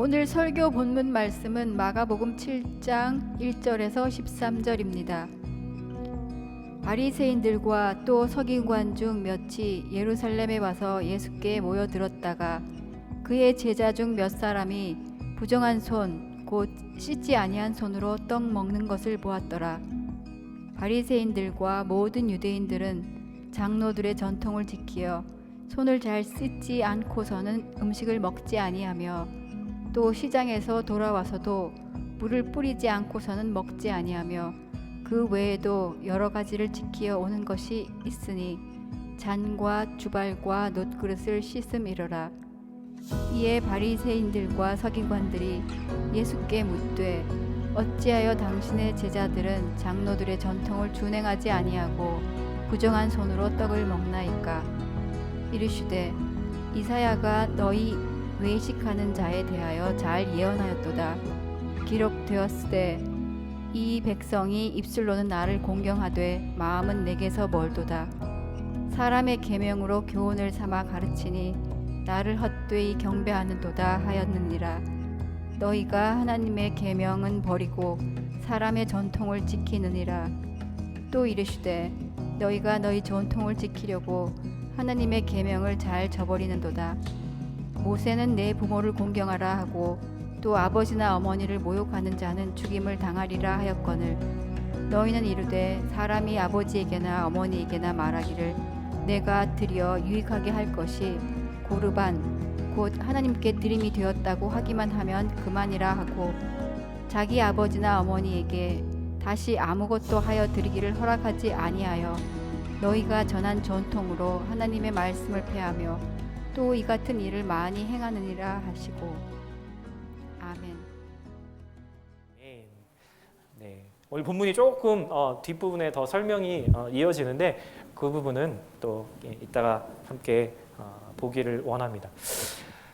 오늘 설교 본문 말씀은 마가복음 7장 1절에서 13절입니다. 바리새인들과 또 서기관 중 몇이 예루살렘에 와서 예수께 모여들었다가 그의 제자 중 몇 사람이 부정한 손, 곧 씻지 아니한 손으로 떡 먹는 것을 보았더라. 바리새인들과 모든 유대인들은 장로들의 전통을 지키어 손을 잘 씻지 않고서는 음식을 먹지 아니하며 또 시장에서 돌아와서도 물을 뿌리지 않고서는 먹지 아니하며 그 외에도 여러 가지를 지키어 오는 것이 있으니 잔과 주발과 놋그릇을 씻음이러라. 이에 바리새인들과 서기관들이 예수께 묻되 어찌하여 당신의 제자들은 장로들의 전통을 준행하지 아니하고 부정한 손으로 떡을 먹나이까? 이르시되 이사야가 너희 외식하는 자에 대하여 잘 예언하였도다. 기록되었으되 이 백성이 입술로는 나를 공경하되 마음은 내게서 멀도다. 사람의 계명으로 교훈을 삼아 가르치니 나를 헛되이 경배하는도다 하였느니라. 너희가 하나님의 계명은 버리고 사람의 전통을 지키느니라. 또 이르시되 너희가 너희 전통을 지키려고 하나님의 계명을 잘 저버리는도다. 모세는 내 부모를 공경하라 하고 또 아버지나 어머니를 모욕하는 자는 죽임을 당하리라 하였거늘 너희는 이르되 사람이 아버지에게나 어머니에게나 말하기를 내가 드려 유익하게 할 것이 고르반 곧 하나님께 드림이 되었다고 하기만 하면 그만이라 하고 자기 아버지나 어머니에게 다시 아무것도 하여 드리기를 허락하지 아니하여 너희가 전한 전통으로 하나님의 말씀을 폐하며 또 이 같은 일을 많이 행하느니라 하시고 아멘. 네, 오늘 본문이 조금 뒷부분에 더 설명이 이어지는데 그 부분은 또 이따가 함께 보기를 원합니다.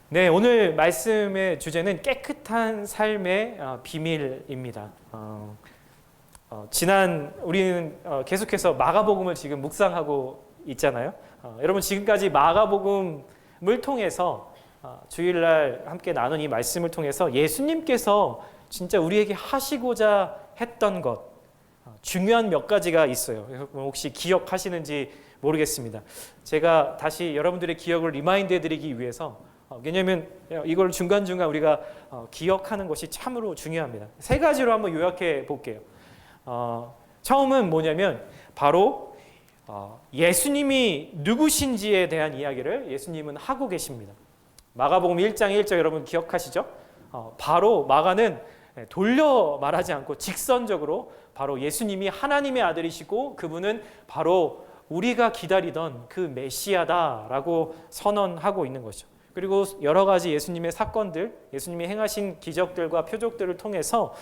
네, 오늘 말씀의 주제는 깨끗한 삶의 비밀입니다. 우리는 계속해서 마가복음을 지금 묵상하고 있잖아요. 여러분 지금까지 마가복음을 통해서 주일날 함께 나눈 이 말씀을 통해서 예수님께서 진짜 우리에게 하시고자 했던 것 중요한 몇 가지가 있어요. 혹시 기억하시는지 모르겠습니다. 제가 다시 여러분들의 기억을 리마인드해드리기 위해서 왜냐하면 이걸 중간중간 우리가 기억하는 것이 참으로 중요합니다. 세 가지로 한번 요약해 볼게요. 처음은 뭐냐면 바로 예수님이 누구신지에 대한 이야기를 예수님은 하고 계십니다. 마가복음 1장 1절 여러분 기억하시죠? 바로 마가는 돌려 말하지 않고 직선적으로 바로 예수님이 하나님의 아들이시고 그분은 바로 우리가 기다리던 그 메시아다라고 선언하고 있는 거죠. 그리고 여러 가지 예수님의 사건들, 예수님이 행하신 기적들과 표적들을 통해서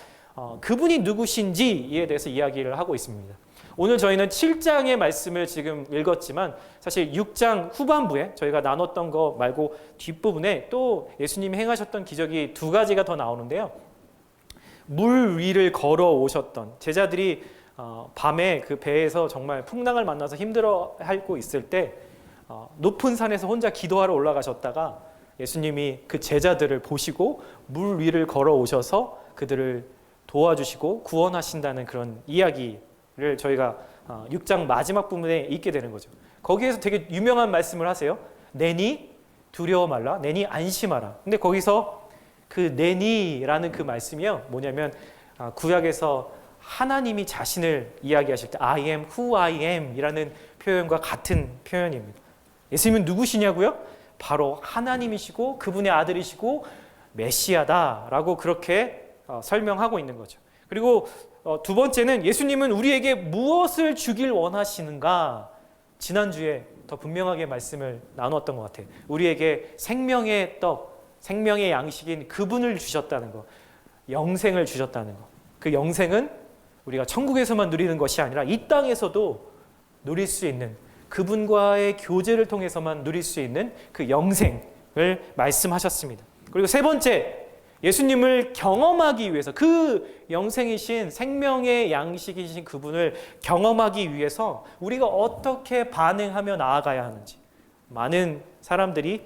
그분이 누구신지에 대해서 이야기를 하고 있습니다. 오늘 저희는 7장의 말씀을 지금 읽었지만 사실 6장 후반부에 저희가 나눴던 거 말고 뒷부분에 또 예수님이 행하셨던 기적이 두 가지가 더 나오는데요. 물 위를 걸어오셨던 제자들이 밤에 그 배에서 정말 풍랑을 만나서 힘들어하고 있을 때 높은 산에서 혼자 기도하러 올라가셨다가 예수님이 그 제자들을 보시고 물 위를 걸어오셔서 그들을 도와주시고 구원하신다는 그런 이야기를 저희가 6장 마지막 부분에 읽게 되는 거죠. 거기에서 되게 유명한 말씀을 하세요. 내니 두려워 말라, 내니 안심하라. 근데 거기서 그 내니라는 그 말씀이요 뭐냐면 구약에서 하나님이 자신을 이야기하실 때 I am who I am 이라는 표현과 같은 표현입니다. 예수님은 누구시냐고요? 바로 하나님이시고 그분의 아들이시고 메시아다라고 그렇게 설명하고 있는 거죠. 그리고 두 번째는 예수님은 우리에게 무엇을 주길 원하시는가? 지난주에 더 분명하게 말씀을 나눴던 것 같아요. 우리에게 생명의 떡, 생명의 양식인 그분을 주셨다는 것, 영생을 주셨다는 것. 그 영생은 우리가 천국에서만 누리는 것이 아니라 이 땅에서도 누릴 수 있는 그분과의 교제를 통해서만 누릴 수 있는 그 영생을 말씀하셨습니다. 그리고 세 번째, 예수님을 경험하기 위해서 그 영생이신 생명의 양식이신 그분을 경험하기 위해서 우리가 어떻게 반응하며 나아가야 하는지 많은 사람들이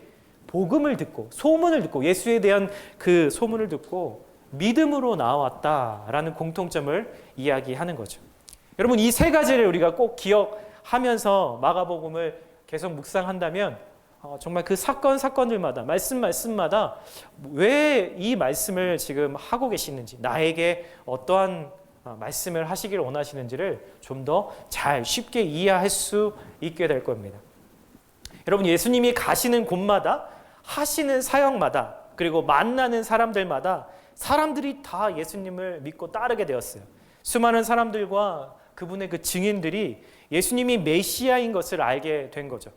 복음을 듣고 소문을 듣고 예수에 대한 그 소문을 듣고 믿음으로 나왔다라는 공통점을 이야기하는 거죠. 여러분, 이 세 가지를 우리가 꼭 기억하면서 마가복음을 계속 묵상한다면 정말 그 사건들마다 말씀마다 왜 이 말씀을 지금 하고 계시는지, 나에게 어떠한 말씀을 하시길 원하시는지를 좀 더 잘 쉽게 이해할 수 있게 될 겁니다. 여러분, 예수님이 가시는 곳마다 하시는 사역마다 그리고 만나는 사람들마다 사람들이 다 예수님을 믿고 따르게 되었어요. 수많은 사람들과 그분의 그 증인들이 예수님이 메시아인 것을 알게 된 거죠.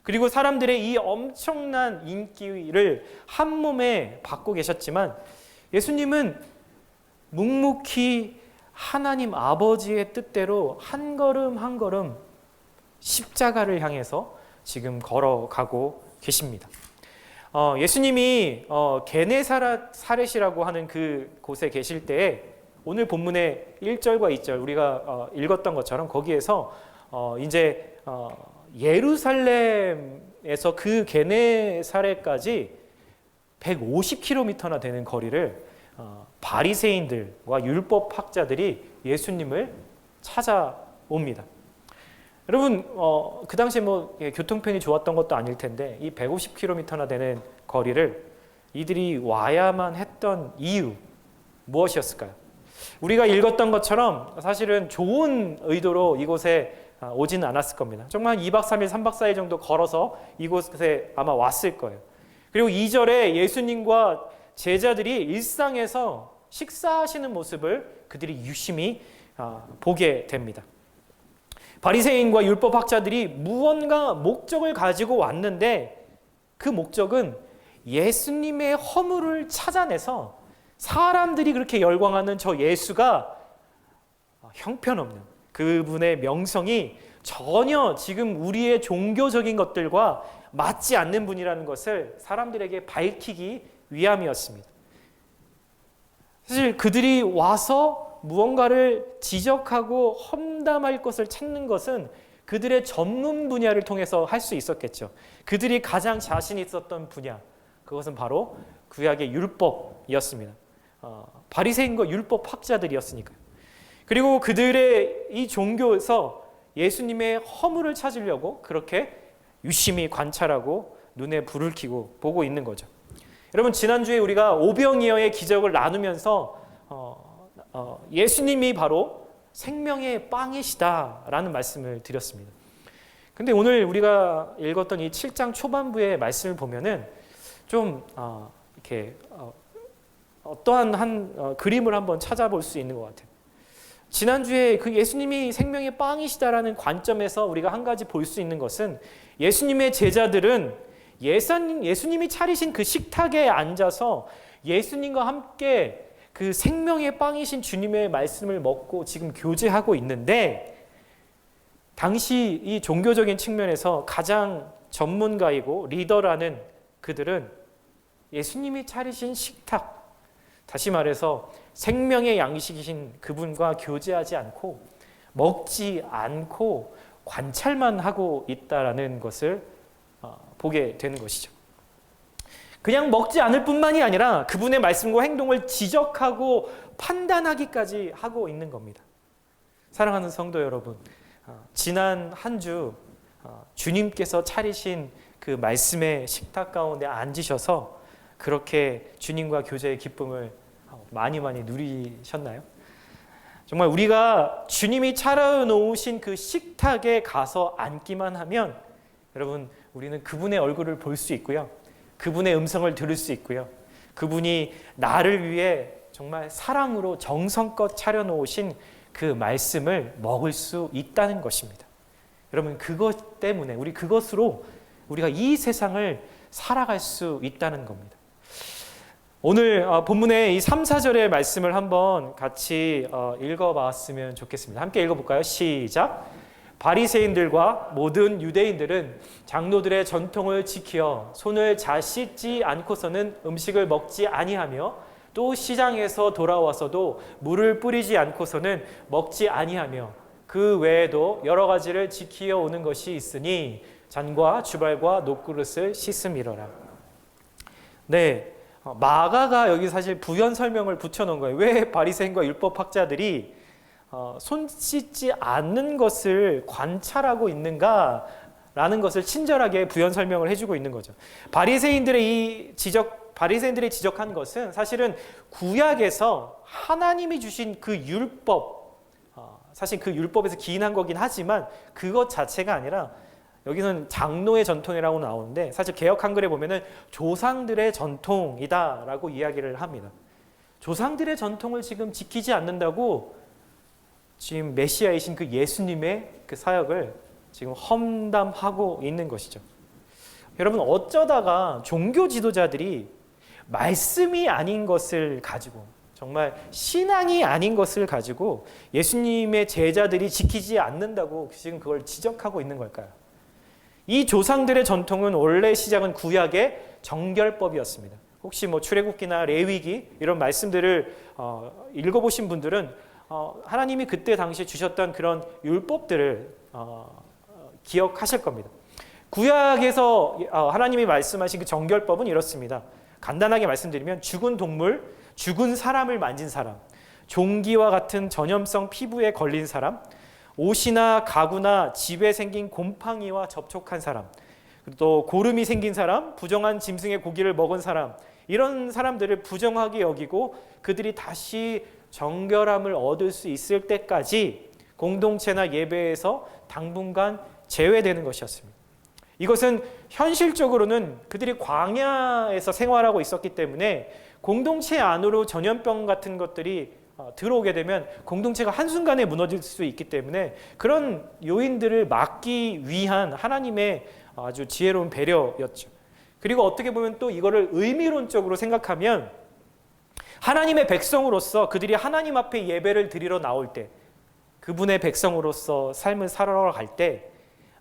그리고 사람들의 이 엄청난 인기를 한 몸에 받고 계셨지만 예수님은 묵묵히 하나님 아버지의 뜻대로 한 걸음 한 걸음 십자가를 향해서 지금 걸어가고 계십니다. 예수님이 게네사렛이라고 하는 그 곳에 계실 때에 오늘 본문의 1절과 2절 우리가 읽었던 것처럼 거기에서 이제 예루살렘에서 그 게네사렛까지 150km나 되는 거리를 바리새인들과 율법학자들이 예수님을 찾아옵니다. 여러분, 그 당시에 교통편이 좋았던 것도 아닐 텐데 이 150km나 되는 거리를 이들이 와야만 했던 이유 무엇이었을까요? 우리가 읽었던 것처럼 사실은 좋은 의도로 이곳에 오지는 않았을 겁니다. 정말 2박 3일, 3박 4일 정도 걸어서 이곳에 아마 왔을 거예요. 그리고 2절에 예수님과 제자들이 일상에서 식사하시는 모습을 그들이 유심히 보게 됩니다. 바리새인과 율법학자들이 무언가 목적을 가지고 왔는데 그 목적은 예수님의 허물을 찾아내서 사람들이 그렇게 열광하는 저 예수가 형편없는 그분의 명성이 전혀 지금 우리의 종교적인 것들과 맞지 않는 분이라는 것을 사람들에게 밝히기 위함이었습니다. 사실 그들이 와서 무언가를 지적하고 험담할 것을 찾는 것은 그들의 전문 분야를 통해서 할 수 있었겠죠. 그들이 가장 자신 있었던 분야, 그것은 바로 구약의 율법이었습니다. 바리새인과 율법학자들이었으니까요. 그리고 그들의 이 종교에서 예수님의 허물을 찾으려고 그렇게 유심히 관찰하고 눈에 불을 켜고 보고 있는 거죠. 여러분, 지난주에 우리가 오병이어의 기적을 나누면서 예수님이 바로 생명의 빵이시다라는 말씀을 드렸습니다. 근데 오늘 우리가 읽었던 이 7장 초반부의 말씀을 보면은 좀 이렇게 어떠한 한 그림을 한번 찾아볼 수 있는 것 같아요. 지난주에 그 예수님이 생명의 빵이시다라는 관점에서 우리가 한 가지 볼 수 있는 것은 예수님의 제자들은 예수님이 차리신 그 식탁에 앉아서 예수님과 함께 그 생명의 빵이신 주님의 말씀을 먹고 지금 교제하고 있는데, 당시 이 종교적인 측면에서 가장 전문가이고 리더라는 그들은 예수님이 차리신 식탁, 다시 말해서 생명의 양식이신 그분과 교제하지 않고 먹지 않고 관찰만 하고 있다라는 것을 보게 되는 것이죠. 그냥 먹지 않을 뿐만이 아니라 그분의 말씀과 행동을 지적하고 판단하기까지 하고 있는 겁니다. 사랑하는 성도 여러분, 지난 한 주 주님께서 차리신 그 말씀의 식탁 가운데 앉으셔서 그렇게 주님과 교제의 기쁨을 많이 누리셨나요? 정말 우리가 주님이 차려놓으신 그 식탁에 가서 앉기만 하면 여러분, 우리는 그분의 얼굴을 볼 수 있고요, 그분의 음성을 들을 수 있고요, 그분이 나를 위해 정말 사랑으로 정성껏 차려놓으신 그 말씀을 먹을 수 있다는 것입니다. 여러분, 그것 때문에 그것으로 우리가 이 세상을 살아갈 수 있다는 겁니다. 오늘 본문의 이 3, 4절의 말씀을 한번 같이 읽어봤으면 좋겠습니다. 함께 읽어볼까요? 시작! 바리새인들과 모든 유대인들은 장로들의 전통을 지켜 손을 잘 씻지 않고서는 음식을 먹지 아니하며 또 시장에서 돌아와서도 물을 뿌리지 않고서는 먹지 아니하며 그 외에도 여러 가지를 지키어 오는 것이 있으니 잔과 주발과 녹그릇을 씻음이러라. 네, 마가가 여기 사실 부연 설명을 붙여놓은 거예요. 왜 바리새인과 율법학자들이 손 씻지 않는 것을 관찰하고 있는가라는 것을 친절하게 부연 설명을 해주고 있는 거죠. 바리새인들이 지적한 것은 사실은 구약에서 하나님이 주신 그 율법, 사실 그 율법에서 기인한 거긴 하지만 그것 자체가 아니라 여기는 장로의 전통이라고 나오는데 사실 개역 한글에 보면은 조상들의 전통이다라고 이야기를 합니다. 조상들의 전통을 지금 지키지 않는다고 지금 메시아이신 그 예수님의 그 사역을 지금 험담하고 있는 것이죠. 여러분, 어쩌다가 종교 지도자들이 말씀이 아닌 것을 가지고, 정말 신앙이 아닌 것을 가지고 예수님의 제자들이 지키지 않는다고 지금 그걸 지적하고 있는 걸까요? 이 조상들의 전통은 원래 시작은 구약의 정결법이었습니다. 혹시 뭐 출애굽기나 레위기 이런 말씀들을 읽어보신 분들은 하나님이 그때 당시에 주셨던 그런 율법들을 기억하실 겁니다. 구약에서 하나님이 말씀하신 그 정결법은 이렇습니다. 간단하게 말씀드리면 죽은 동물, 죽은 사람을 만진 사람, 종기와 같은 전염성 피부에 걸린 사람, 옷이나 가구나 집에 생긴 곰팡이와 접촉한 사람, 또 고름이 생긴 사람, 부정한 짐승의 고기를 먹은 사람, 이런 사람들을 부정하게 여기고 그들이 다시 정결함을 얻을 수 있을 때까지 공동체나 예배에서 당분간 제외되는 것이었습니다. 이것은 현실적으로는 그들이 광야에서 생활하고 있었기 때문에 공동체 안으로 전염병 같은 것들이 들어오게 되면 공동체가 한순간에 무너질 수 있기 때문에 그런 요인들을 막기 위한 하나님의 아주 지혜로운 배려였죠. 그리고 어떻게 보면 또 이거를 의미론적으로 생각하면 하나님의 백성으로서 그들이 하나님 앞에 예배를 드리러 나올 때, 그분의 백성으로서 삶을 살아갈 때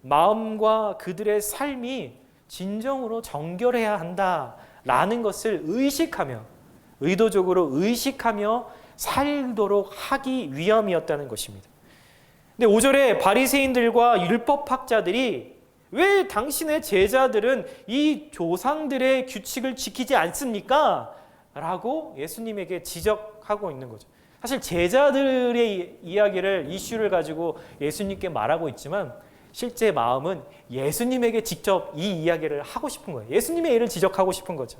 마음과 그들의 삶이 진정으로 정결해야 한다라는 것을 의도적으로 의식하며 살도록 하기 위함이었다는 것입니다. 근데 5절에 바리새인들과 율법학자들이 왜 당신의 제자들은 이 조상들의 규칙을 지키지 않습니까? 라고 예수님에게 지적하고 있는 거죠. 사실 제자들의 이야기를, 이슈를 가지고 예수님께 말하고 있지만 실제 마음은 예수님에게 직접 이 이야기를 하고 싶은 거예요. 예수님의 일을 지적하고 싶은 거죠.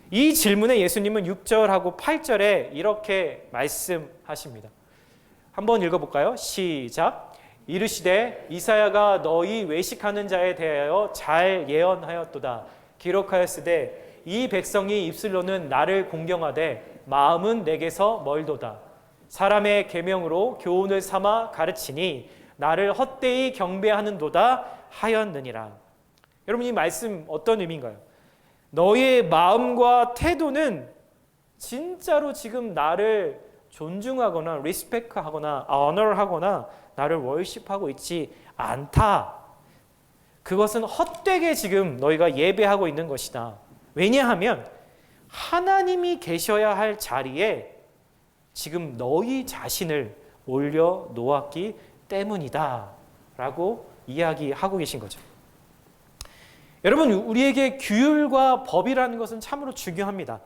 이 질문에 예수님은 6절하고 8절에 이렇게 말씀하십니다. 한번 읽어볼까요? 시작. 이르시되 이사야가 너희 외식하는 자에 대하여 잘 예언하였도다. 기록하였으되 이 백성이 입술로는 나를 공경하되 마음은 내게서 멀도다. 사람의 계명으로 교훈을 삼아 가르치니 나를 헛되이 경배하는도다 하였느니라. 여러분, 이 말씀 어떤 의미인가요? 너의 마음과 태도는 진짜로 지금 나를 존중하거나 리스펙하거나 honor하거나 나를 월십하고 있지 않다. 그것은 헛되게 지금 너희가 예배하고 있는 것이다. 왜냐하면 하나님이 계셔야 할 자리에 지금 너희 자신을 올려놓았기 때문이다 라고 이야기하고 계신 거죠. 여러분, 우리에게 규율과 법이라는 것은 참으로 중요합니다.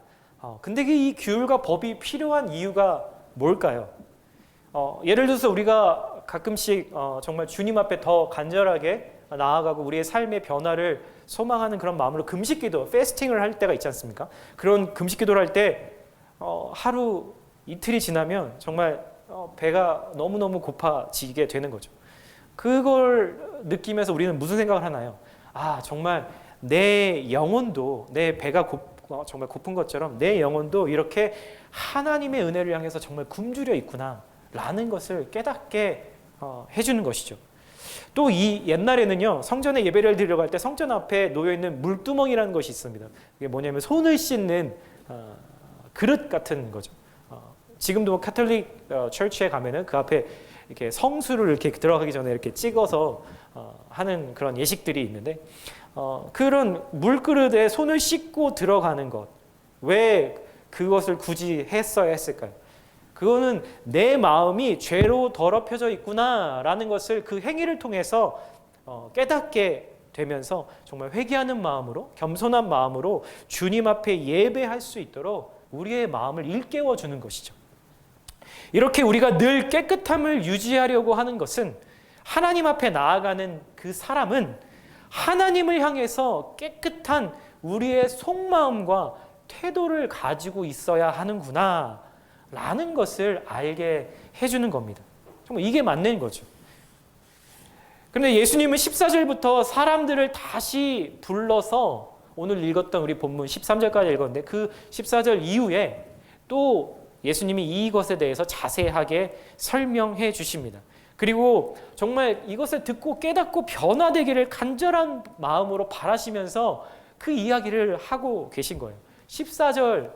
근데 이 규율과 법이 필요한 이유가 뭘까요? 예를 들어서 우리가 가끔씩 정말 주님 앞에 더 간절하게 나아가고 우리의 삶의 변화를 소망하는 그런 마음으로 금식기도, 패스팅을 할 때가 있지 않습니까? 그런 금식기도를 할 때 하루 이틀이 지나면 정말 배가 너무너무 고파지게 되는 거죠. 그걸 느끼면서 우리는 무슨 생각을 하나요? 정말 내 영혼도, 내 배가 정말 고픈 것처럼 내 영혼도 이렇게 하나님의 은혜를 향해서 정말 굶주려 있구나 라는 것을 깨닫게 해주는 것이죠. 또 이 옛날에는요, 성전에 예배를 드리러 갈 때 성전 앞에 놓여있는 물두멍이라는 것이 있습니다. 그게 뭐냐면 손을 씻는 그릇 같은 거죠. 지금도 카톨릭 철치에 가면은 그 앞에 이렇게 성수를 이렇게 들어가기 전에 이렇게 찍어서 하는 그런 예식들이 있는데, 그런 물그릇에 손을 씻고 들어가는 것, 왜 그것을 굳이 했어야 했을까요? 그거는 내 마음이 죄로 더럽혀져 있구나라는 것을 그 행위를 통해서 깨닫게 되면서 정말 회개하는 마음으로, 겸손한 마음으로 주님 앞에 예배할 수 있도록 우리의 마음을 일깨워 주는 것이죠. 이렇게 우리가 늘 깨끗함을 유지하려고 하는 것은 하나님 앞에 나아가는 그 사람은 하나님을 향해서 깨끗한 우리의 속마음과 태도를 가지고 있어야 하는구나 라는 것을 알게 해주는 겁니다. 정말 이게 맞는 거죠. 그런데 예수님은 14절부터 사람들을 다시 불러서 오늘 읽었던 우리 본문 13절까지 읽었는데 그 14절 이후에 또 예수님이 이것에 대해서 자세하게 설명해 주십니다. 그리고 정말 이것을 듣고 깨닫고 변화되기를 간절한 마음으로 바라시면서 그 이야기를 하고 계신 거예요. 14절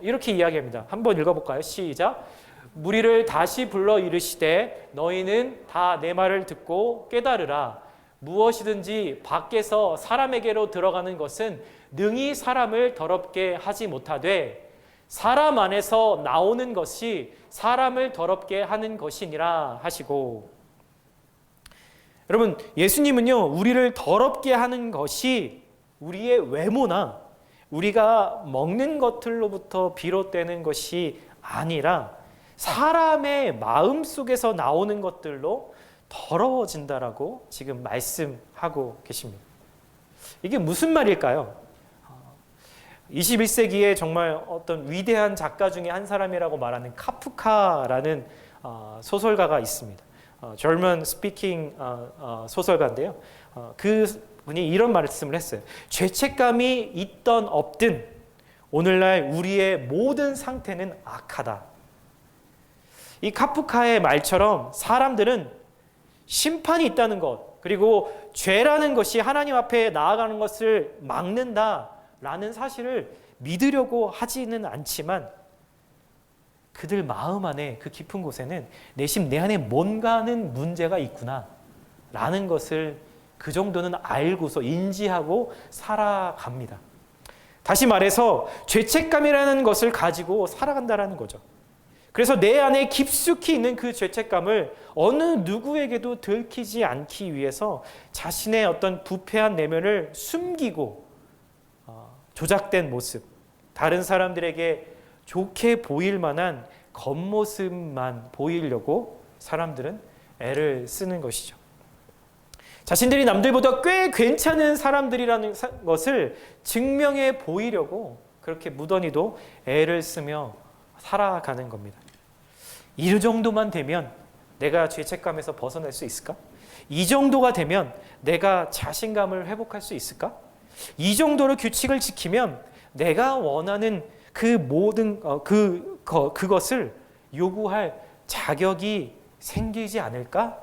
이렇게 이야기합니다. 한번 읽어볼까요? 시작. 무리를 다시 불러 이르시되 너희는 다 내 말을 듣고 깨달으라. 무엇이든지 밖에서 사람에게로 들어가는 것은 능히 사람을 더럽게 하지 못하되 사람 안에서 나오는 것이 사람을 더럽게 하는 것이니라 하시고, 여러분 예수님은요 우리를 더럽게 하는 것이 우리의 외모나 우리가 먹는 것들로부터 비롯되는 것이 아니라 사람의 마음 속에서 나오는 것들로 더러워진다라고 지금 말씀하고 계십니다. 이게 무슨 말일까요? 21세기에 정말 어떤 위대한 작가 중에 한 사람이라고 말하는 카프카라는 소설가가 있습니다. German speaking 소설가인데요. 그 분이 이런 말씀을 했어요. 죄책감이 있던 없든 오늘날 우리의 모든 상태는 악하다. 이 카프카의 말처럼 사람들은 심판이 있다는 것, 그리고 죄라는 것이 하나님 앞에 나아가는 것을 막는다라는 사실을 믿으려고 하지는 않지만 그들 마음 안에 그 깊은 곳에는 내심 내 안에 뭔가 하는 문제가 있구나 라는 것을 그 정도는 알고서 인지하고 살아갑니다. 다시 말해서 죄책감이라는 것을 가지고 살아간다라는 거죠. 그래서 내 안에 깊숙이 있는 그 죄책감을 어느 누구에게도 들키지 않기 위해서 자신의 어떤 부패한 내면을 숨기고 조작된 모습, 다른 사람들에게 좋게 보일 만한 겉모습만 보이려고 사람들은 애를 쓰는 것이죠. 자신들이 남들보다 꽤 괜찮은 사람들이라는 것을 증명해 보이려고 그렇게 무던히도 애를 쓰며 살아가는 겁니다. 이 정도만 되면 내가 죄책감에서 벗어날 수 있을까? 이 정도가 되면 내가 자신감을 회복할 수 있을까? 이 정도로 규칙을 지키면 내가 원하는 그 모든 그것을 요구할 자격이 생기지 않을까?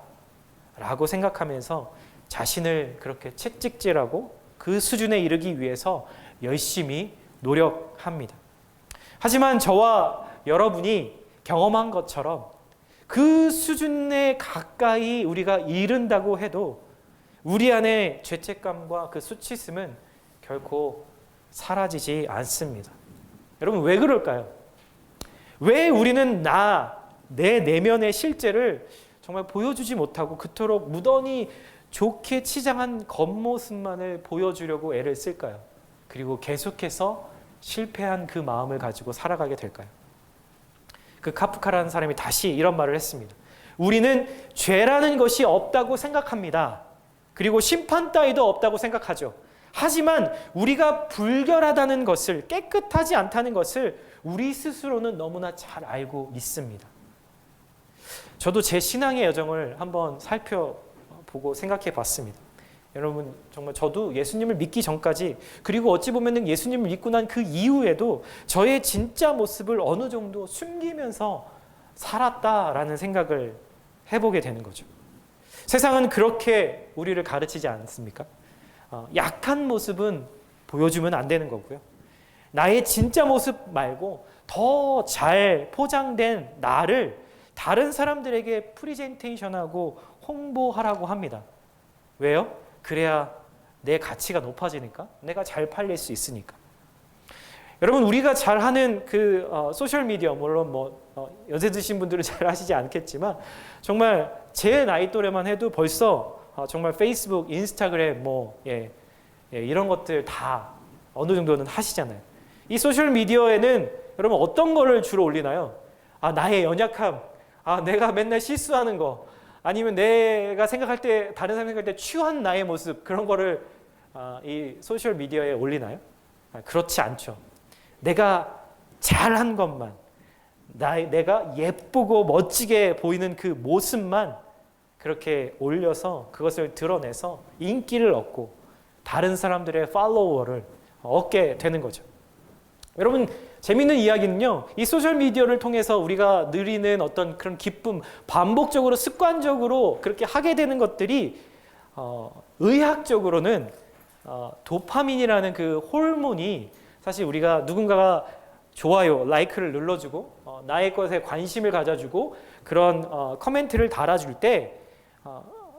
라고 생각하면서 자신을 그렇게 채찍질하고 그 수준에 이르기 위해서 열심히 노력합니다. 하지만 저와 여러분이 경험한 것처럼 그 수준에 가까이 우리가 이른다고 해도 우리 안에 죄책감과 그 수치심은 결코 사라지지 않습니다. 여러분 왜 그럴까요? 왜 우리는 내 내면의 실제를 정말 보여주지 못하고 그토록 무던히 좋게 치장한 겉모습만을 보여주려고 애를 쓸까요? 그리고 계속해서 실패한 그 마음을 가지고 살아가게 될까요? 그 카프카라는 사람이 다시 이런 말을 했습니다. 우리는 죄라는 것이 없다고 생각합니다. 그리고 심판 따위도 없다고 생각하죠. 하지만 우리가 불결하다는 것을, 깨끗하지 않다는 것을 우리 스스로는 너무나 잘 알고 있습니다. 저도 제 신앙의 여정을 한번 살펴보고 생각해 봤습니다. 여러분 정말 저도 예수님을 믿기 전까지, 그리고 어찌 보면 예수님을 믿고 난 그 이후에도 저의 진짜 모습을 어느 정도 숨기면서 살았다라는 생각을 해보게 되는 거죠. 세상은 그렇게 우리를 가르치지 않습니까? 약한 모습은 보여주면 안 되는 거고요. 나의 진짜 모습 말고 더 잘 포장된 나를 다른 사람들에게 프리젠테이션하고 홍보하라고 합니다. 왜요? 그래야 내 가치가 높아지니까, 내가 잘 팔릴 수 있으니까. 여러분 우리가 잘하는 소셜 미디어, 물론 연세 드신 분들은 잘 하시지 않겠지만 정말 제 나이 또래만 해도 벌써 정말 페이스북, 인스타그램 이런 것들 다 어느 정도는 하시잖아요. 이 소셜 미디어에는 여러분 어떤 거를 주로 올리나요? 나의 연약함, 내가 맨날 실수하는 거, 아니면 내가 생각할 때 다른 사람이 생각할 때 추한 나의 모습, 그런 거를 이 소셜 미디어에 올리나요? 그렇지 않죠. 내가 잘한 것만, 내가 예쁘고 멋지게 보이는 그 모습만 그렇게 올려서 그것을 드러내서 인기를 얻고 다른 사람들의 팔로워를 얻게 되는 거죠. 여러분, 재밌는 이야기는요, 이 소셜미디어를 통해서 우리가 누리는 어떤 그런 기쁨, 반복적으로 습관적으로 그렇게 하게 되는 것들이 의학적으로는 도파민이라는 그 호르몬이, 사실 우리가 누군가가 좋아요, 라이크를 눌러주고 나의 것에 관심을 가져주고 그런 커멘트를 달아줄 때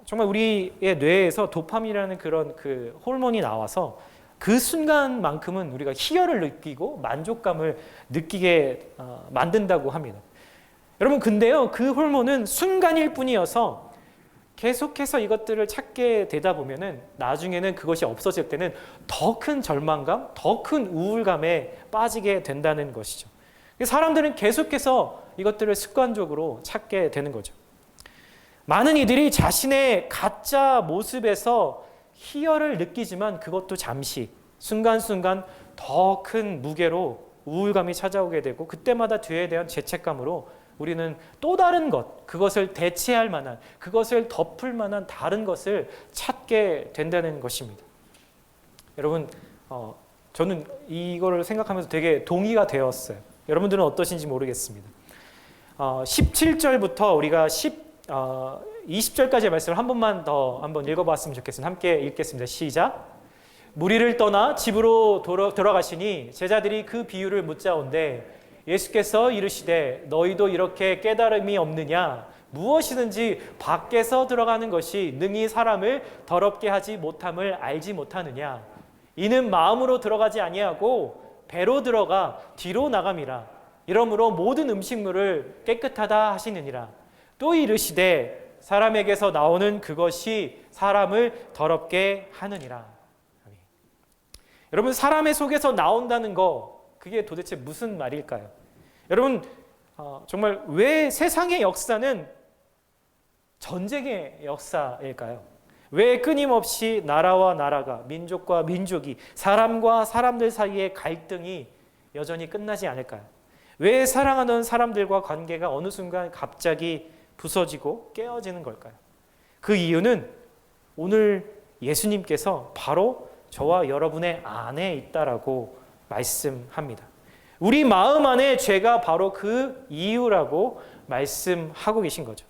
정말 우리의 뇌에서 도파민이라는 그런 그 호르몬이 나와서 그 순간만큼은 우리가 희열을 느끼고 만족감을 느끼게 만든다고 합니다. 여러분, 근데요, 그 호르몬은 순간일 뿐이어서 계속해서 이것들을 찾게 되다 보면은 나중에는 그것이 없어질 때는 더 큰 절망감, 더 큰 우울감에 빠지게 된다는 것이죠. 사람들은 계속해서 이것들을 습관적으로 찾게 되는 거죠. 많은 이들이 자신의 가짜 모습에서 희열을 느끼지만 그것도 잠시, 순간순간 더 큰 무게로 우울감이 찾아오게 되고, 그때마다 뒤에 대한 죄책감으로 우리는 또 다른 것, 그것을 대체할 만한, 그것을 덮을 만한 다른 것을 찾게 된다는 것입니다. 여러분, 저는 이거를 생각하면서 되게 동의가 되었어요. 여러분들은 어떠신지 모르겠습니다. 17절부터 우리가 20절까지의 말씀을 한 번만 더 한번 읽어봤으면 좋겠습니다. 함께 읽겠습니다. 시작. 무리를 떠나 집으로 돌아가시니 제자들이 그 비유를 묻자온대 예수께서 이르시되 너희도 이렇게 깨달음이 없느냐? 무엇이든지 밖에서 들어가는 것이 능히 사람을 더럽게 하지 못함을 알지 못하느냐? 이는 마음으로 들어가지 아니하고 배로 들어가 뒤로 나감이라. 이러므로 모든 음식물을 깨끗하다 하시느니라. 또 이르시되 사람에게서 나오는 그것이 사람을 더럽게 하느니라. 아멘. 여러분, 사람의 속에서 나온다는 거, 그게 도대체 무슨 말일까요? 여러분, 정말 왜 세상의 역사는 전쟁의 역사일까요? 왜 끊임없이 나라와 나라가, 민족과 민족이, 사람과 사람들 사이의 갈등이 여전히 끝나지 않을까요? 왜 사랑하는 사람들과 관계가 어느 순간 갑자기 부서지고 깨어지는 걸까요? 그 이유는 오늘 예수님께서 바로 저와 여러분의 안에 있다라고 말씀합니다. 우리 마음 안에 죄가 바로 그 이유라고 말씀하고 계신 거죠.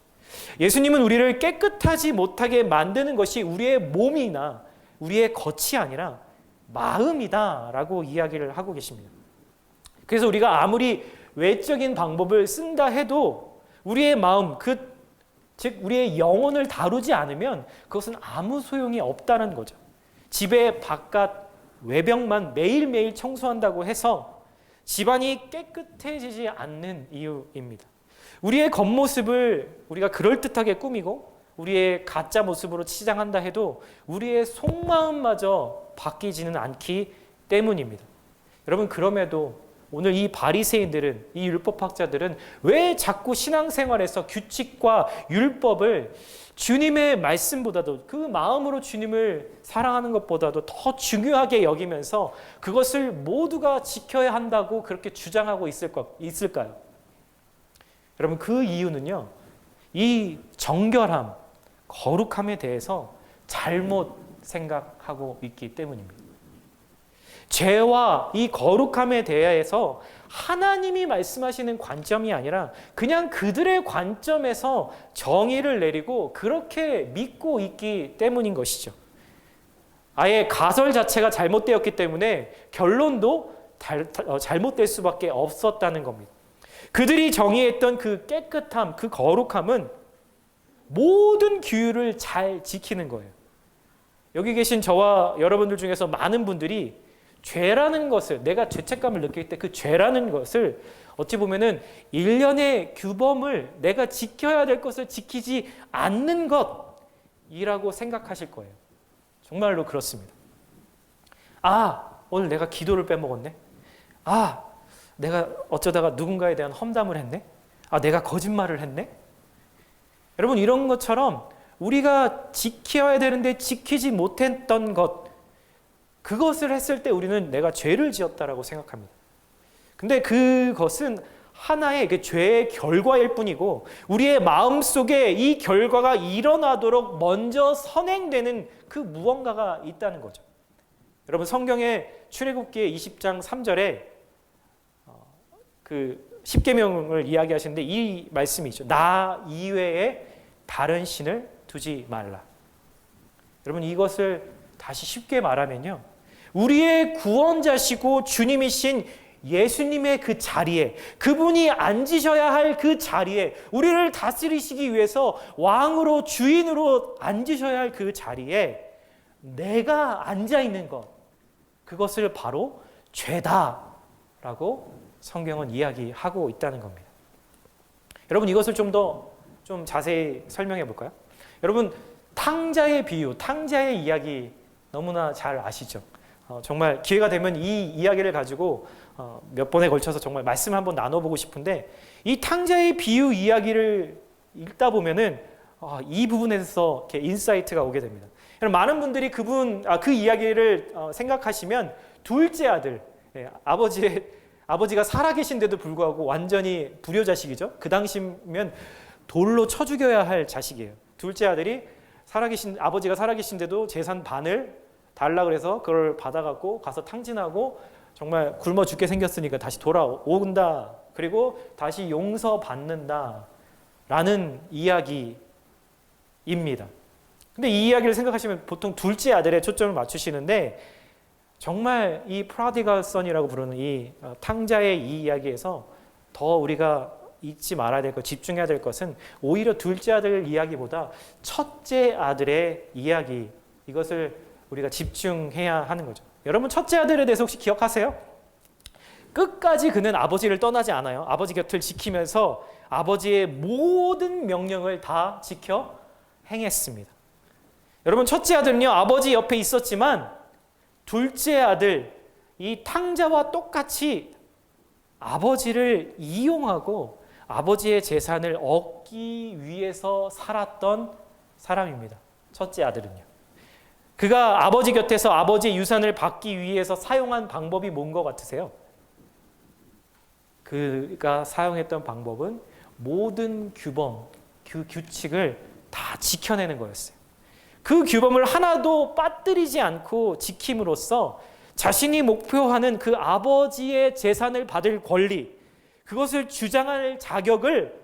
예수님은 우리를 깨끗하지 못하게 만드는 것이 우리의 몸이나 우리의 겉이 아니라 마음이다라고 이야기를 하고 계십니다. 그래서 우리가 아무리 외적인 방법을 쓴다 해도 우리의 마음, 즉 우리의 영혼을 다루지 않으면 그것은 아무 소용이 없다는 거죠. 집의 바깥 외벽만 매일매일 청소한다고 해서 집안이 깨끗해지지 않는 이유입니다. 우리의 겉모습을 우리가 그럴듯하게 꾸미고 우리의 가짜 모습으로 치장한다 해도 우리의 속마음마저 바뀌지는 않기 때문입니다. 여러분, 그럼에도 오늘 이 바리새인들은, 이 율법학자들은 왜 자꾸 신앙생활에서 규칙과 율법을 주님의 말씀보다도, 그 마음으로 주님을 사랑하는 것보다도 더 중요하게 여기면서 그것을 모두가 지켜야 한다고 그렇게 주장하고 있을까요? 여러분, 그 이유는요, 이 정결함, 거룩함에 대해서 잘못 생각하고 있기 때문입니다. 죄와 이 거룩함에 대해서 하나님이 말씀하시는 관점이 아니라 그냥 그들의 관점에서 정의를 내리고 그렇게 믿고 있기 때문인 것이죠. 아예 가설 자체가 잘못되었기 때문에 결론도 잘못될 수밖에 없었다는 겁니다. 그들이 정의했던 그 깨끗함, 그 거룩함은 모든 규율을 잘 지키는 거예요. 여기 계신 저와 여러분들 중에서 많은 분들이 죄라는 것을, 내가 죄책감을 느낄 때 그 죄라는 것을 어찌 보면은 일련의 규범을, 내가 지켜야 될 것을 지키지 않는 것, 이라고 생각하실 거예요. 정말로 그렇습니다. 오늘 내가 기도를 빼먹었네. 내가 어쩌다가 누군가에 대한 험담을 했네. 내가 거짓말을 했네. 여러분, 이런 것처럼 우리가 지켜야 되는데 지키지 못했던 것, 그것을 했을 때 우리는 내가 죄를 지었다라고 생각합니다. 근데 그것은 하나의 그 죄의 결과일 뿐이고, 우리의 마음속에 이 결과가 일어나도록 먼저 선행되는 그 무언가가 있다는 거죠. 여러분, 성경의 출애굽기 20장 3절에 그 십계명을 이야기하시는데 이 말씀이죠. 나 이외에 다른 신을 두지 말라. 여러분, 이것을 다시 쉽게 말하면요, 우리의 구원자시고 주님이신 예수님의 그 자리에, 그분이 앉으셔야 할 그 자리에, 우리를 다스리시기 위해서 왕으로, 주인으로 앉으셔야 할 그 자리에 내가 앉아있는 것, 그것을 바로 죄다라고 성경은 이야기하고 있다는 겁니다. 여러분, 이것을 좀 자세히 설명해 볼까요? 여러분, 탕자의 비유, 탕자의 이야기 너무나 잘 아시죠? 정말 기회가 되면 이 이야기를 가지고 몇 번에 걸쳐서 정말 말씀 한번 나눠보고 싶은데, 이 탕자의 비유 이야기를 읽다 보면은 이 부분에서 이렇게 인사이트가 오게 됩니다. 여러분, 많은 분들이 그 이야기를 생각하시면 둘째 아들, 아버지가 살아계신데도 불구하고 완전히 불효자식이죠. 그 당시면 돌로 쳐 죽여야 할 자식이에요. 둘째 아들이 아버지가 살아계신데도 재산 반을 달라 그래서 그걸 받아갖고 가서 탕진하고 정말 굶어 죽게 생겼으니까 다시 돌아온다. 그리고 다시 용서받는다. 라는 이야기입니다. 근데 이 이야기를 생각하시면 보통 둘째 아들에 초점을 맞추시는데, 정말 이 프라디갈 선이라고 부르는 이 탕자의 이 이야기에서 더 우리가 잊지 말아야 될 것, 집중해야 될 것은 오히려 둘째 아들 이야기보다 첫째 아들의 이야기, 이것을 우리가 집중해야 하는 거죠. 여러분, 첫째 아들에 대해서 혹시 기억하세요? 끝까지 그는 아버지를 떠나지 않아요. 아버지 곁을 지키면서 아버지의 모든 명령을 다 지켜 행했습니다. 여러분, 첫째 아들은요, 아버지 옆에 있었지만 둘째 아들, 이 탕자와 똑같이 아버지를 이용하고 아버지의 재산을 얻기 위해서 살았던 사람입니다. 첫째 아들은요. 그가 아버지 곁에서 아버지의 유산을 받기 위해서 사용한 방법이 뭔 것 같으세요? 그가 사용했던 방법은 모든 규칙을 다 지켜내는 거였어요. 그 규범을 하나도 빠뜨리지 않고 지킴으로써 자신이 목표하는 그 아버지의 재산을 받을 권리, 그것을 주장할 자격을,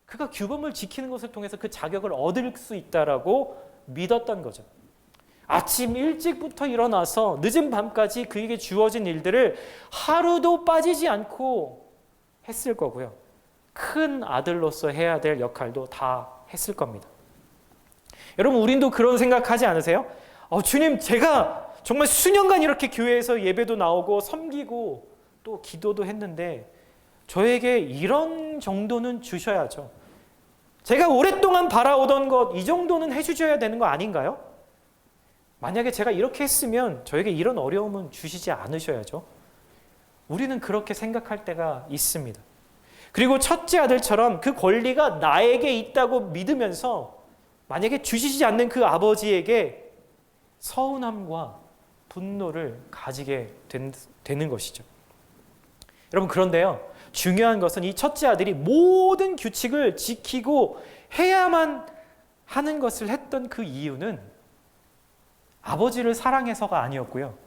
그가 규범을 지키는 것을 통해서 그 자격을 얻을 수 있다라고 믿었던 거죠. 아침 일찍부터 일어나서 늦은 밤까지 그에게 주어진 일들을 하루도 빠지지 않고 했을 거고요. 큰 아들로서 해야 될 역할도 다 했을 겁니다. 여러분, 우린도 그런 생각하지 않으세요? 주님, 제가 정말 수년간 이렇게 교회에서 예배도 나오고 섬기고 또 기도도 했는데 저에게 이런 정도는 주셔야죠. 제가 오랫동안 바라오던 것, 이 정도는 해주셔야 되는 거 아닌가요? 만약에 제가 이렇게 했으면 저에게 이런 어려움은 주시지 않으셔야죠. 우리는 그렇게 생각할 때가 있습니다. 그리고 첫째 아들처럼 그 권리가 나에게 있다고 믿으면서 만약에 주시지 않는 그 아버지에게 서운함과 분노를 가지게 되는 것이죠. 여러분, 그런데요, 중요한 것은 이 첫째 아들이 모든 규칙을 지키고 해야만 하는 것을 했던 그 이유는 아버지를 사랑해서가 아니었고요.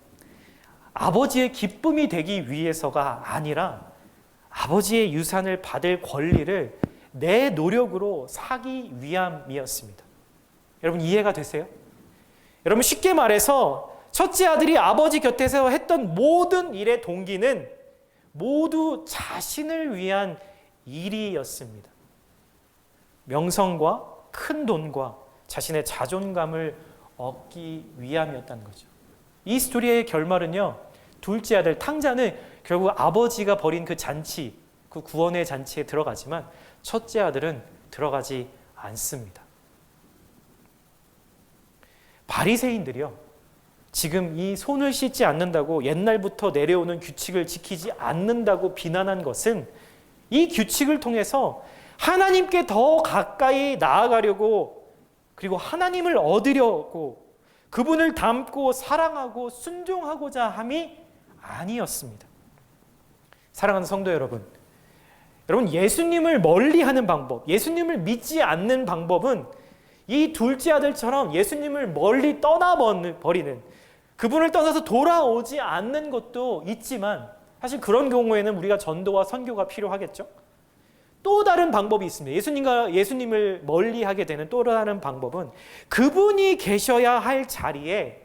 아버지의 기쁨이 되기 위해서가 아니라 아버지의 유산을 받을 권리를 내 노력으로 사기 위함이었습니다. 여러분, 이해가 되세요? 여러분, 쉽게 말해서 첫째 아들이 아버지 곁에서 했던 모든 일의 동기는 모두 자신을 위한 일이었습니다. 명성과 큰 돈과 자신의 자존감을 얻기 위함이었다는 거죠. 이 스토리의 결말은요, 둘째 아들 탕자는 결국 아버지가 벌인 그 잔치, 그 구원의 잔치에 들어가지만 첫째 아들은 들어가지 않습니다. 바리새인들이요, 지금 이 손을 씻지 않는다고 옛날부터 내려오는 규칙을 지키지 않는다고 비난한 것은 이 규칙을 통해서 하나님께 더 가까이 나아가려고, 그리고 하나님을 얻으려고, 그분을 닮고 사랑하고 순종하고자 함이 아니었습니다. 사랑하는 성도 여러분, 예수님을 멀리하는 방법, 예수님을 믿지 않는 방법은 이 둘째 아들처럼 예수님을 멀리 떠나버리는, 그분을 떠나서 돌아오지 않는 것도 있지만, 사실 그런 경우에는 우리가 전도와 선교가 필요하겠죠. 또 다른 방법이 있습니다. 예수님을 멀리하게 되는 또 다른 방법은 그분이 계셔야 할 자리에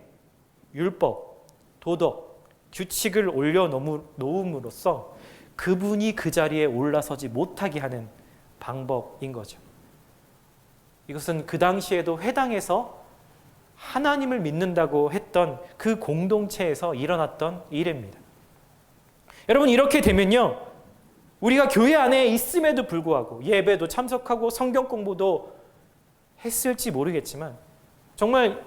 율법, 도덕, 규칙을 올려놓음으로써 그분이 그 자리에 올라서지 못하게 하는 방법인 거죠. 이것은 그 당시에도 회당에서 하나님을 믿는다고 했던 그 공동체에서 일어났던 일입니다. 여러분, 이렇게 되면요, 우리가 교회 안에 있음에도 불구하고 예배도 참석하고 성경 공부도 했을지 모르겠지만, 정말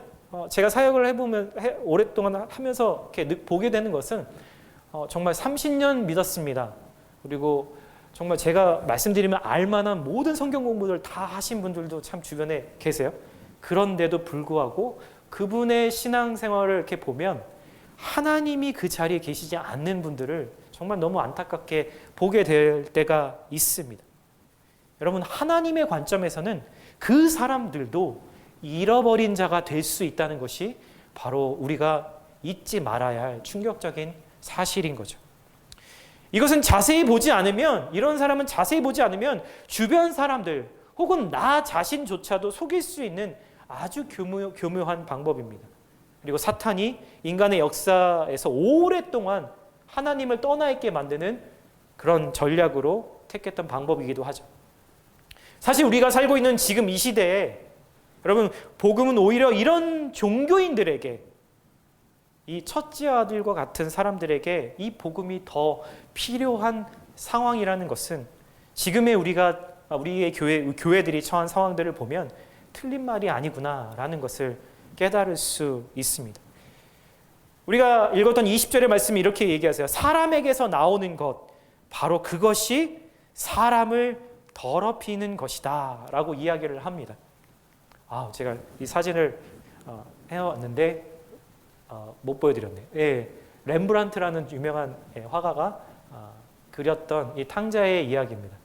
제가 사역을 해보면 오랫동안 하면서 이렇게 보게 되는 것은 정말 30년 믿었습니다. 그리고 정말 제가 말씀드리면 알만한 모든 성경 공부들 다 하신 분들도 참 주변에 계세요. 그런데도 불구하고 그분의 신앙생활을 이렇게 보면 하나님이 그 자리에 계시지 않는 분들을 정말 너무 안타깝게 보게 될 때가 있습니다. 여러분, 하나님의 관점에서는 그 사람들도 잃어버린 자가 될 수 있다는 것이 바로 우리가 잊지 말아야 할 충격적인 사실인 거죠. 이것은 자세히 보지 않으면, 이런 사람은 자세히 보지 않으면 주변 사람들 혹은 나 자신조차도 속일 수 있는 아주 교묘한 방법입니다. 그리고 사탄이 인간의 역사에서 오랫동안 하나님을 떠나 있게 만드는 그런 전략으로 택했던 방법이기도 하죠. 사실 우리가 살고 있는 지금 이 시대에, 여러분, 복음은 오히려 이런 종교인들에게, 이 첫째 아들과 같은 사람들에게 이 복음이 더 필요한 상황이라는 것은 지금의 우리의 교회들이 처한 상황들을 보면 틀린 말이 아니구나라는 것을 깨달을 수 있습니다. 우리가 읽었던 20절의 말씀이 이렇게 얘기하세요. 사람에게서 나오는 것, 바로 그것이 사람을 더럽히는 것이다 라고 이야기를 합니다. 제가 이 사진을 해왔는데 못 보여드렸네요. 예, 렘브란트라는 유명한 화가가 그렸던 이 탕자의 이야기입니다.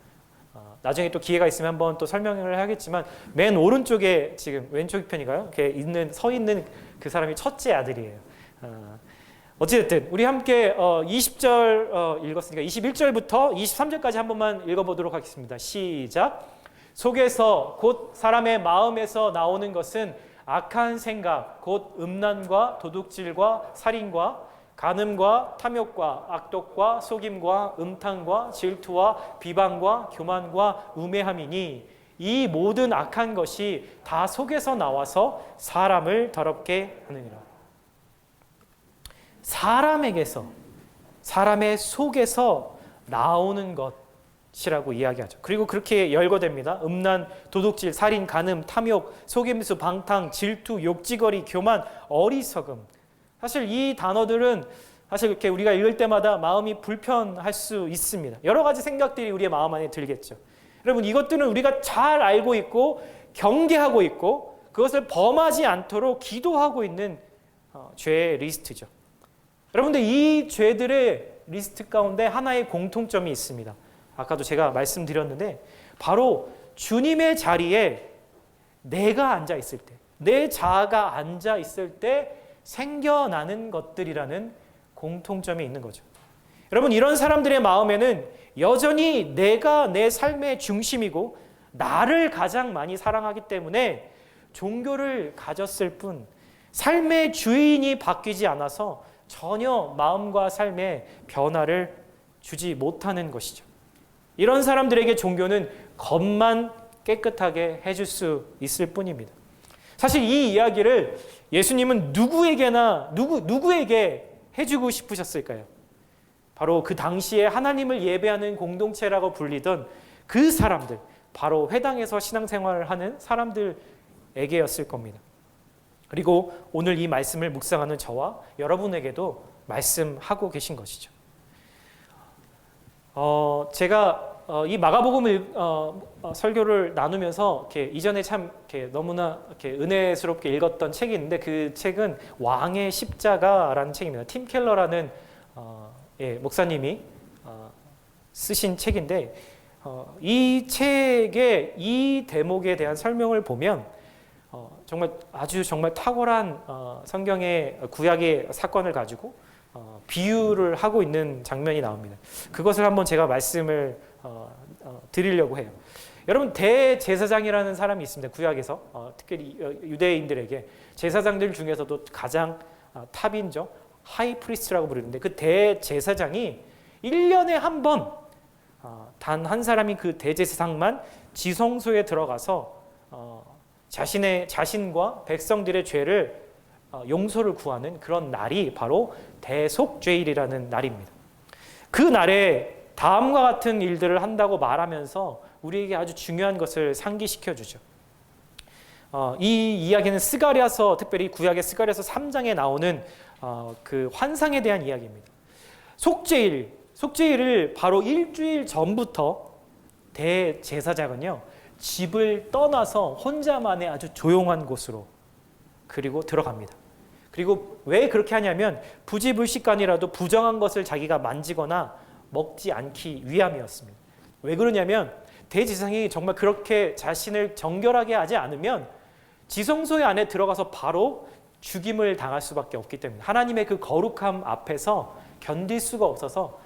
나중에 또 기회가 있으면 한번 또 설명을 하겠지만, 맨 오른쪽에 지금 왼쪽 편인가요? 이렇게 서 있는 그 사람이 첫째 아들이에요. 어찌됐든 우리 함께 20절 읽었으니까 21절부터 23절까지 한 번만 읽어보도록 하겠습니다. 시작. 속에서 곧 사람의 마음에서 나오는 것은 악한 생각, 곧 음란과 도둑질과 살인과 간음과 탐욕과 악독과 속임과 음탕과 질투와 비방과 교만과 우매함이니 이 모든 악한 것이 다 속에서 나와서 사람을 더럽게 하느니라. 사람에게서, 사람의 속에서 나오는 것이라고 이야기하죠. 그리고 그렇게 열거됩니다. 음란, 도둑질, 살인, 간음, 탐욕, 속임수, 방탕, 질투, 욕지거리, 교만, 어리석음. 사실 이 단어들은 사실 이렇게 우리가 읽을 때마다 마음이 불편할 수 있습니다. 여러 가지 생각들이 우리의 마음 안에 들겠죠. 여러분, 이것들은 우리가 잘 알고 있고 경계하고 있고 그것을 범하지 않도록 기도하고 있는 죄의 리스트죠. 여러분들, 이 죄들의 리스트 가운데 하나의 공통점이 있습니다. 아까도 제가 말씀드렸는데, 바로 주님의 자리에 내가 앉아 있을 때, 내 자아가 앉아 있을 때 생겨나는 것들이라는 공통점이 있는 거죠. 여러분, 이런 사람들의 마음에는 여전히 내가 내 삶의 중심이고 나를 가장 많이 사랑하기 때문에 종교를 가졌을 뿐 삶의 주인이 바뀌지 않아서 전혀 마음과 삶에 변화를 주지 못하는 것이죠. 이런 사람들에게 종교는 겉만 깨끗하게 해줄 수 있을 뿐입니다. 사실 이 이야기를 예수님은 누구에게 해주고 싶으셨을까요? 바로 그 당시에 하나님을 예배하는 공동체라고 불리던 그 사람들, 바로 회당에서 신앙생활을 하는 사람들에게였을 겁니다. 그리고 오늘 이 말씀을 묵상하는 저와 여러분에게도 말씀하고 계신 것이죠. 제가 이 마가복음을 설교를 나누면서 이렇게 이전에 참 이렇게 너무나 이렇게 은혜스럽게 읽었던 책이 있는데 그 책은 왕의 십자가라는 책입니다. 팀 켈러라는 목사님이 쓰신 책인데 이 책의 이 대목에 대한 설명을 보면 정말 아주 정말 탁월한 성경의 구약의 사건을 가지고 비유를 하고 있는 장면이 나옵니다. 그것을 한번 제가 말씀을 드리려고 해요. 여러분 대제사장이라는 사람이 있습니다. 구약에서 특히 유대인들에게 제사장들 중에서도 가장 탑인죠. 하이 프리스트라고 부르는데 그 대제사장이 1년에 한 번 단 한 사람이 그 대제사장만 지성소에 들어가서 자신과 백성들의 죄를 용서를 구하는 그런 날이 바로 대속죄일이라는 날입니다. 그 날에 다음과 같은 일들을 한다고 말하면서 우리에게 아주 중요한 것을 상기시켜 주죠. 이 이야기는 스가랴서, 특별히 구약의 스가랴서 3장에 나오는 그 환상에 대한 이야기입니다. 속죄일을 바로 일주일 전부터 대제사장은요 집을 떠나서 혼자만의 아주 조용한 곳으로 그리고 들어갑니다. 그리고 왜 그렇게 하냐면 부지불식간이라도 부정한 것을 자기가 만지거나 먹지 않기 위함이었습니다. 왜 그러냐면 대제사장이 정말 그렇게 자신을 정결하게 하지 않으면 지성소의 안에 들어가서 바로 죽임을 당할 수밖에 없기 때문에 하나님의 그 거룩함 앞에서 견딜 수가 없어서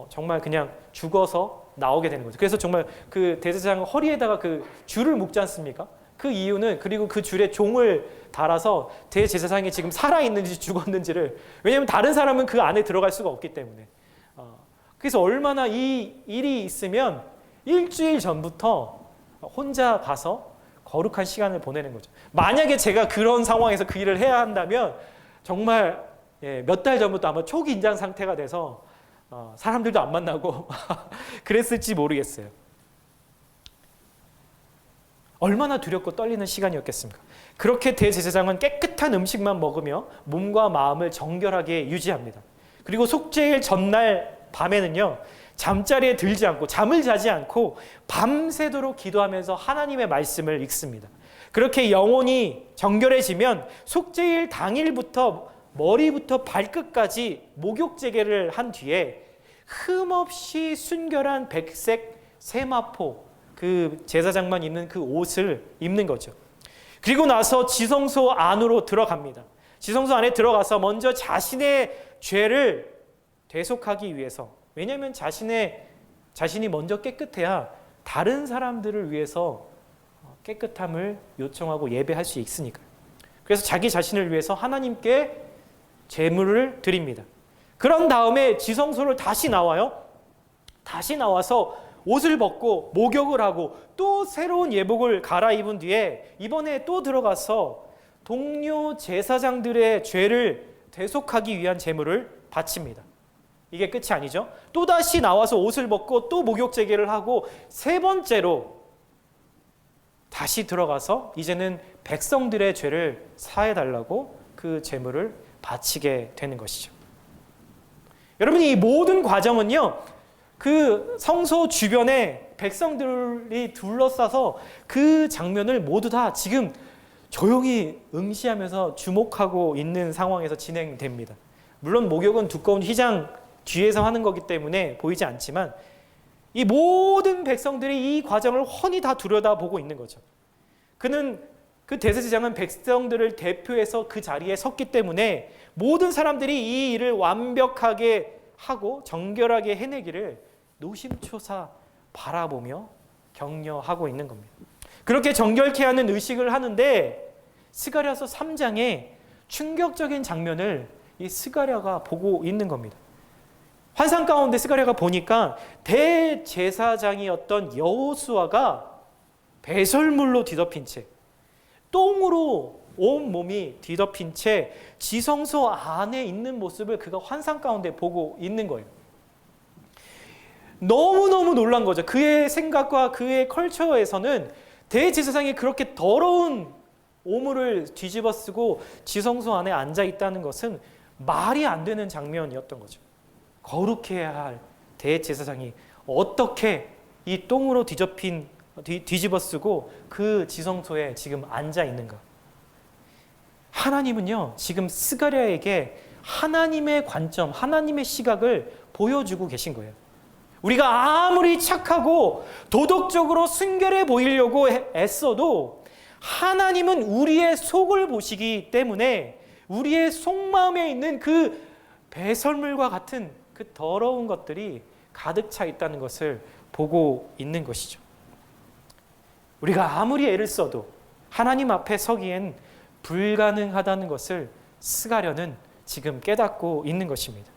정말 그냥 죽어서 나오게 되는 거죠. 그래서 정말 그 대제사장 허리에다가 그 줄을 묶지 않습니까? 그 이유는 그리고 그 줄에 종을 달아서 대제사장이 지금 살아있는지 죽었는지를, 왜냐하면 다른 사람은 그 안에 들어갈 수가 없기 때문에. 그래서 얼마나 이 일이 있으면 일주일 전부터 혼자 가서 거룩한 시간을 보내는 거죠. 만약에 제가 그런 상황에서 그 일을 해야 한다면 정말 몇 달 전부터 아마 초긴장 상태가 돼서 사람들도 안 만나고 그랬을지 모르겠어요. 얼마나 두렵고 떨리는 시간이었겠습니까? 그렇게 대제사장은 깨끗한 음식만 먹으며 몸과 마음을 정결하게 유지합니다. 그리고 속죄일 전날 밤에는요 잠자리에 들지 않고 잠을 자지 않고 밤새도록 기도하면서 하나님의 말씀을 읽습니다. 그렇게 영혼이 정결해지면 속죄일 당일부터 머리부터 발끝까지 목욕제계를 한 뒤에 흠없이 순결한 백색 세마포, 그 제사장만 입는 그 옷을 입는 거죠. 그리고 나서 지성소 안으로 들어갑니다. 지성소 안에 들어가서 먼저 자신의 죄를 대속하기 위해서, 왜냐하면 자신이 먼저 깨끗해야 다른 사람들을 위해서 깨끗함을 요청하고 예배할 수 있으니까요. 그래서 자기 자신을 위해서 하나님께 제물을 드립니다. 그런 다음에 지성소를 다시 나와요. 다시 나와서 옷을 벗고 목욕을 하고 또 새로운 예복을 갈아입은 뒤에 이번에 또 들어가서 동료 제사장들의 죄를 대속하기 위한 제물을 바칩니다. 이게 끝이 아니죠. 또다시 나와서 옷을 벗고 또 목욕제계를 하고 세 번째로 다시 들어가서 이제는 백성들의 죄를 사해달라고 그 제물을 바치게 되는 것이죠. 여러분, 이 모든 과정은요 그 성소 주변에 백성들이 둘러싸서 그 장면을 모두 다 지금 조용히 응시하면서 주목하고 있는 상황에서 진행됩니다. 물론 목욕은 두꺼운 휘장 뒤에서 하는 거기 때문에 보이지 않지만 이 모든 백성들이 이 과정을 훤히 다 들여다보고 있는 거죠. 그 대제사장은 백성들을 대표해서 그 자리에 섰기 때문에 모든 사람들이 이 일을 완벽하게 하고 정결하게 해내기를 노심초사 바라보며 격려하고 있는 겁니다. 그렇게 정결케 하는 의식을 하는데 스가랴서 3장에 충격적인 장면을 이 스가랴가 보고 있는 겁니다. 환상 가운데 스가랴가 보니까 대제사장이었던 여호수아가 배설물로 뒤덮인 채, 똥으로 온 몸이 뒤덮인 채 지성소 안에 있는 모습을 그가 환상 가운데 보고 있는 거예요. 너무너무 놀란 거죠. 그의 생각과 그의 컬처에서는 대제사장이 그렇게 더러운 오물을 뒤집어 쓰고 지성소 안에 앉아 있다는 것은 말이 안 되는 장면이었던 거죠. 거룩해야 할 대제사장이 어떻게 이 똥으로 뒤집어 쓰고 그 지성소에 지금 앉아 있는가? 하나님은요, 지금 스가랴에게 하나님의 관점, 하나님의 시각을 보여주고 계신 거예요. 우리가 아무리 착하고 도덕적으로 순결해 보이려고 애써도 하나님은 우리의 속을 보시기 때문에 우리의 속마음에 있는 그 배설물과 같은 그 더러운 것들이 가득 차 있다는 것을 보고 있는 것이죠. 우리가 아무리 애를 써도 하나님 앞에 서기엔 불가능하다는 것을 스가랴는 지금 깨닫고 있는 것입니다.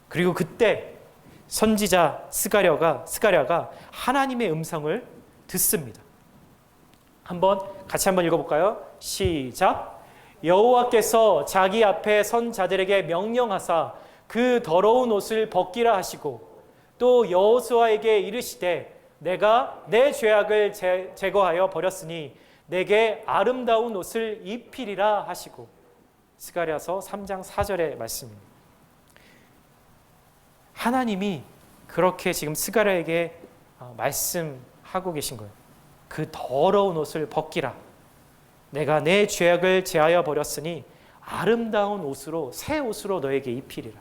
그리고 그때 선지자 스가랴가 하나님의 음성을 듣습니다. 같이 한번 읽어볼까요? 시작. 여호와께서 자기 앞에 선 자들에게 명령하사 그 더러운 옷을 벗기라 하시고 또 여호수아에게 이르시되 내가 내 죄악을 제거하여 버렸으니 내게 아름다운 옷을 입히리라 하시고. 스가랴서 3장 4절의 말씀입니다. 하나님이 그렇게 지금 스가랴에게 말씀하고 계신 거예요. 그 더러운 옷을 벗기라. 내가 내 죄악을 제하여 버렸으니 아름다운 옷으로, 새 옷으로 너에게 입히리라.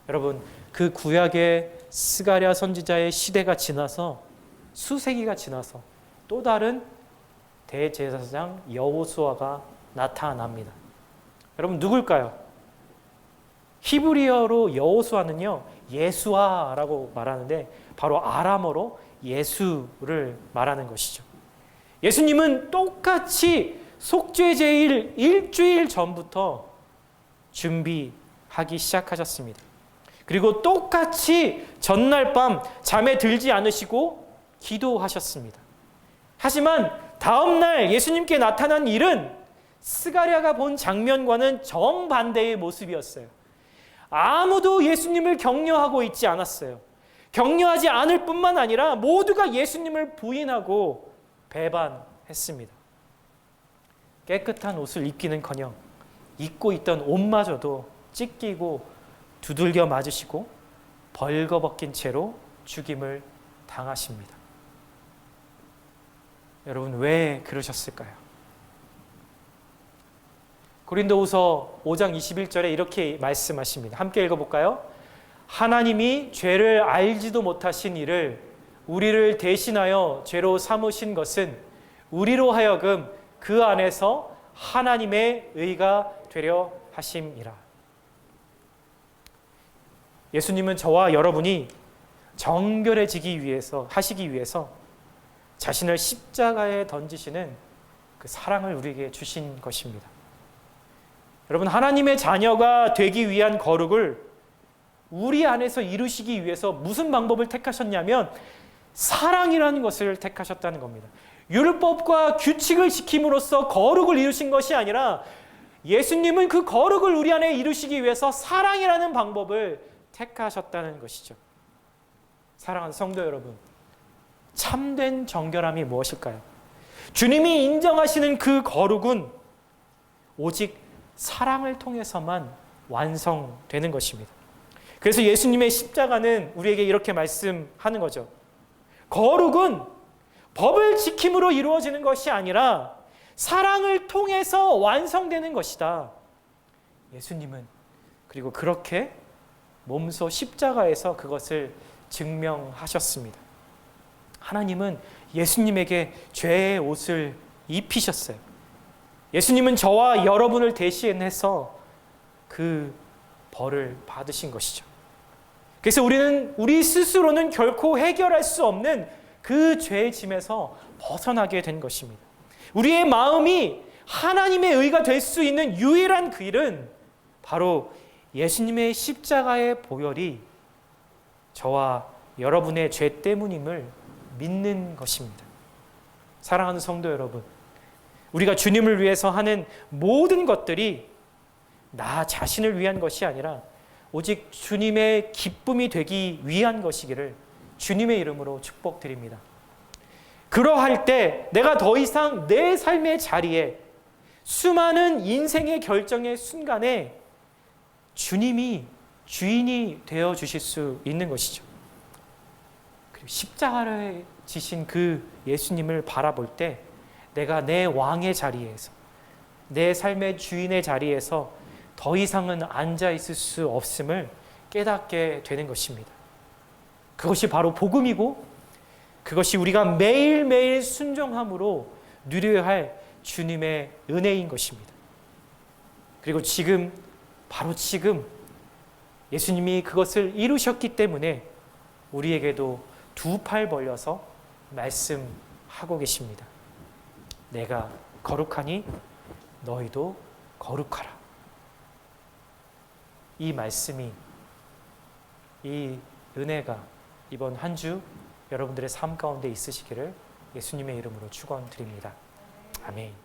여러분, 그 구약의 스가랴 선지자의 시대가 지나서 수세기가 지나서 또 다른 대제사장 여호수아가 나타납니다. 여러분, 누굴까요? 히브리어로 여호수아는요, 예수아라고 말하는데 바로 아람어로 예수를 말하는 것이죠. 예수님은 똑같이 속죄제일 일주일 전부터 준비하기 시작하셨습니다. 그리고 똑같이 전날 밤 잠에 들지 않으시고 기도하셨습니다. 하지만 다음날 예수님께 나타난 일은 스가랴가 본 장면과는 정반대의 모습이었어요. 아무도 예수님을 격려하고 있지 않았어요. 격려하지 않을 뿐만 아니라 모두가 예수님을 부인하고 배반했습니다. 깨끗한 옷을 입기는커녕 입고 있던 옷마저도 찢기고 두들겨 맞으시고 벌거벗긴 채로 죽임을 당하십니다. 여러분, 왜 그러셨을까요? 고린도후서 5장 21절에 이렇게 말씀하십니다. 함께 읽어볼까요? 하나님이 죄를 알지도 못하신 이를 우리를 대신하여 죄로 삼으신 것은 우리로 하여금 그 안에서 하나님의 의가 되려 하심이라. 예수님은 저와 여러분이 정결해지기 위해서, 하시기 위해서 자신을 십자가에 던지시는 그 사랑을 우리에게 주신 것입니다. 여러분, 하나님의 자녀가 되기 위한 거룩을 우리 안에서 이루시기 위해서 무슨 방법을 택하셨냐면 사랑이라는 것을 택하셨다는 겁니다. 율법과 규칙을 지킴으로써 거룩을 이루신 것이 아니라 예수님은 그 거룩을 우리 안에 이루시기 위해서 사랑이라는 방법을 택하셨다는 것이죠. 사랑하는 성도 여러분, 참된 정결함이 무엇일까요? 주님이 인정하시는 그 거룩은 오직 사랑을 통해서만 완성되는 것입니다. 그래서 예수님의 십자가는 우리에게 이렇게 말씀하는 거죠. 거룩은 법을 지킴으로 이루어지는 것이 아니라 사랑을 통해서 완성되는 것이다. 예수님은 그리고 그렇게 몸소 십자가에서 그것을 증명하셨습니다. 하나님은 예수님에게 죄의 옷을 입히셨어요. 예수님은 저와 여러분을 대신해서 그 벌을 받으신 것이죠. 그래서 우리는 우리 스스로는 결코 해결할 수 없는 그 죄의 짐에서 벗어나게 된 것입니다. 우리의 마음이 하나님의 의가 될 수 있는 유일한 길은 바로 예수님의 십자가의 보혈이 저와 여러분의 죄 때문임을 믿는 것입니다. 사랑하는 성도 여러분, 우리가 주님을 위해서 하는 모든 것들이 나 자신을 위한 것이 아니라 오직 주님의 기쁨이 되기 위한 것이기를 주님의 이름으로 축복드립니다. 그러할 때 내가 더 이상 내 삶의 자리에 수많은 인생의 결정의 순간에 주님이 주인이 되어 주실 수 있는 것이죠. 그리고 십자가를 지신 그 예수님을 바라볼 때 내가 내 왕의 자리에서, 내 삶의 주인의 자리에서 더 이상은 앉아 있을 수 없음을 깨닫게 되는 것입니다. 그것이 바로 복음이고, 그것이 우리가 매일매일 순종함으로 누려야 할 주님의 은혜인 것입니다. 그리고 지금, 바로 지금 예수님이 그것을 이루셨기 때문에 우리에게도 두 팔 벌려서 말씀하고 계십니다. 내가 거룩하니 너희도 거룩하라. 이 말씀이, 이 은혜가 이번 한 주 여러분들의 삶 가운데 있으시기를 예수님의 이름으로 축원드립니다. 아멘.